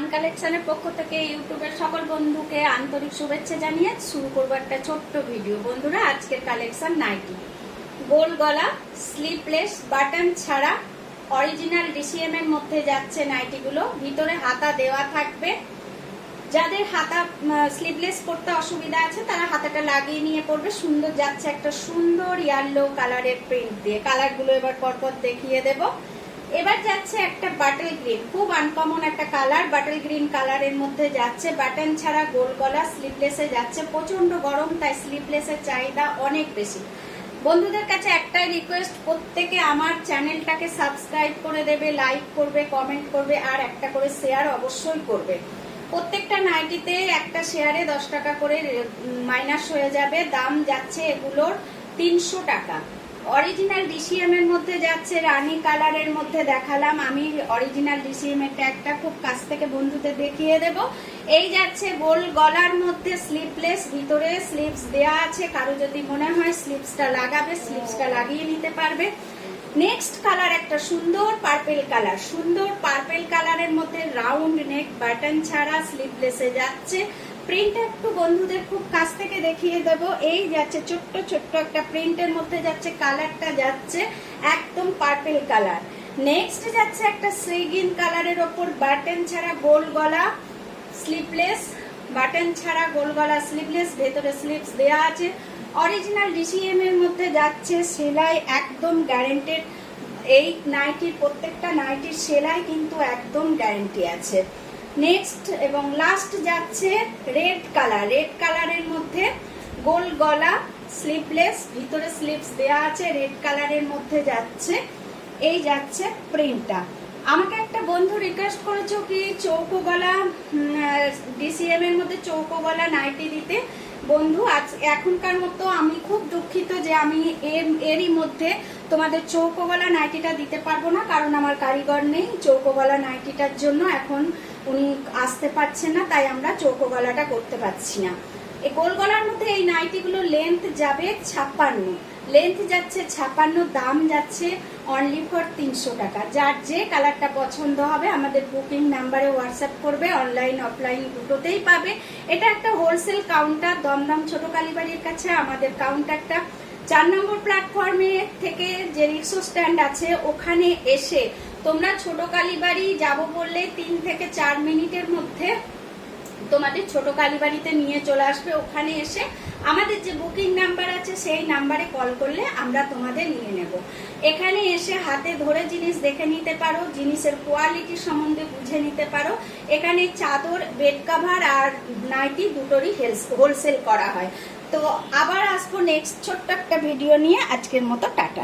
Fun কালেকশনের পক্ষ থেকে ইউটিউবের সকল বন্ধুকে আন্তরিক শুভেচ্ছা জানিয়ে শুরু করবো একটা ছোট্ট ভিডিও। বন্ধুরা, আজকের কালেকশন নাইটি, গোল গলা, স্লিপলেস, বাটন ছাড়া, অরিজিনাল ডিসিএম এর মধ্যে যাচ্ছে নাইটিগুলো। ভিতরে হাতা দেওয়া থাকবে। যাদের হাতা স্লিভলেস পরতে অসুবিধা আছে তারা হাতাটা লাগিয়ে নিয়ে পরবে। সুন্দর যাচ্ছে একটা সুন্দর ইয়েলো কালারের প্রিন্ট দিয়ে। কালারগুলো এবার পরপর দেখিয়ে দেব। এবার যাচ্ছে একটা বাটল গ্রিন, খুব আনকমন একটা কালার। বাটল গ্রিন কালারের মধ্যে যাচ্ছে, বাটন ছাড়া, গোল গলা, স্লিভলেসে যাচ্ছে। প্রচন্ড গরম, তাই স্লিভলেসের চাহিদা অনেক বেশি। বন্ধুদের কাছে একটাই রিকোয়েস্ট, প্রত্যেকে আমার চ্যানেলটাকে সাবস্ক্রাইব করে দেবে, লাইক করবে, কমেন্ট করবে, আর একটা করে শেয়ার অবশ্যই করবে। প্রত্যেকটা নাইটিতে একটা শেয়ারে 10 টাকা করে মাইনাস হয়ে যাবে। দাম যাচ্ছে এগুলোর 300 টাকা। অরিজিনাল ডিসিএম এর মধ্যে যাচ্ছে, রানী কালারের মধ্যে দেখালাম আমি। অরিজিনাল ডিসিএম এর ট্যাগটা খুব কাছ থেকে বন্ধুদের দেখিয়ে দেব। এই যাচ্ছে গোল গলার মধ্যে স্লিভলেস, ভিতরে স্লিভস দেয়া আছে। কারো যদি মনে হয় স্লিভসটা লাগাবে, স্লিভসটা লাগিয়ে নিতে পারবে। নেক্সট কালার একটা সুন্দর পার্পেল কালার, সুন্দর পার্পেল কালারের মধ্যে রাউন্ড নেক, বাটন ছাড়া, স্লিভলেসে যাচ্ছে। প্রিন্টটা একটু বন্ধুদের খুব কাছ থেকে দেখিয়ে দেব। এই যাচ্ছে ছোট্ট ছোট্ট একটা প্রিন্টের মধ্যে যাচ্ছে, কালারটা যাচ্ছে একদম পার্পেল কালার। নেক্সট যাচ্ছে একটা সি গ্রিন কালারের ওপর বাটন ছাড়া, গোল গলা, স্লিভলেস, বাটন ছাড়া, গোল গলা, স্লিভলেস, ভেতরে স্লিভস দেয়া আছে। অরিজিনাল ডিসিএম এর মধ্যে যাচ্ছে, সেলাই একদম গ্যারেন্টেড। এই নাইটির প্রত্যেকটা নাইটির সেলাই কিন্তু একদম গ্যারেন্টি আছে। নেক্সট এবং লাস্ট যাচ্ছে রেড কালার, রেড কালারের মধ্যে গোল গলা, স্লিভলেস, ভিতরে স্লিভস দেয়া আছে। রেড কালারের মধ্যে যাচ্ছে, এই যাচ্ছে প্রিন্টটা। আমাকে একটা বন্ধু রিকোয়েস্ট করেছো কি চৌকো গলা ডিসিএম এর মধ্যে চৌকো গলা নাইটি দিতে। বন্ধু, আজ এখনকার মতো আমি খুব দুঃখিত যে আমি এরই মধ্যে তোমাদের চৌকো গলা নাইটিটা দিতে পারবো না, কারণ আমার কারিগর নেই চৌকো গলা নাইটিটার জন্য। এখন উনি আসতে পারছেন না, তাই আমরা চৌকো গলাটা করতে পারছি না। এই গোল গলার মধ্যে এই নাইটিগুলো লেন্থ যাবে 56, লেন্থ যাচ্ছে 56, দাম যাচ্ছে অনলি ফর 300 টাকা। যার যে কালারটা পছন্দ হবে আমাদের বুকিং নাম্বারে হোয়াটসঅ্যাপ করবে, অনলাইন অফলাইন দুটোতেই পাবে। এটা একটা হোলসেল কাউন্টার, দমদম ছোট কালীবাড়ির কাছে আমাদের কাউন্টারটা। 4 নম্বর প্ল্যাটফর্মে থেকে যে রিক্সা স্ট্যান্ড আছে ওখানে এসে তোমরা ছোট কালীবাড়ি যাবো বললে 3 থেকে 4 মিনিটের মধ্যে তোমাদের ছোট কালীবাড়িতে নিয়ে চলে আসবে। ওখানে এসে আমাদের যে বুকিং নাম্বার আছে সেই নাম্বারে কল করলে আমরা তোমাদের নিয়ে নেব। এখানে এসে হাতে ধরে জিনিস দেখে নিতে পারো, জিনিসের কোয়ালিটি সম্বন্ধে বুঝে নিতে পারো। এখানে চাদর, বেড কাভার আর নাইটি দুটোরই হোলসেল করা হয়। তো আবার আসবো নেক্সট ছোট্ট একটা ভিডিও নিয়ে। আজকের মতো টাটা।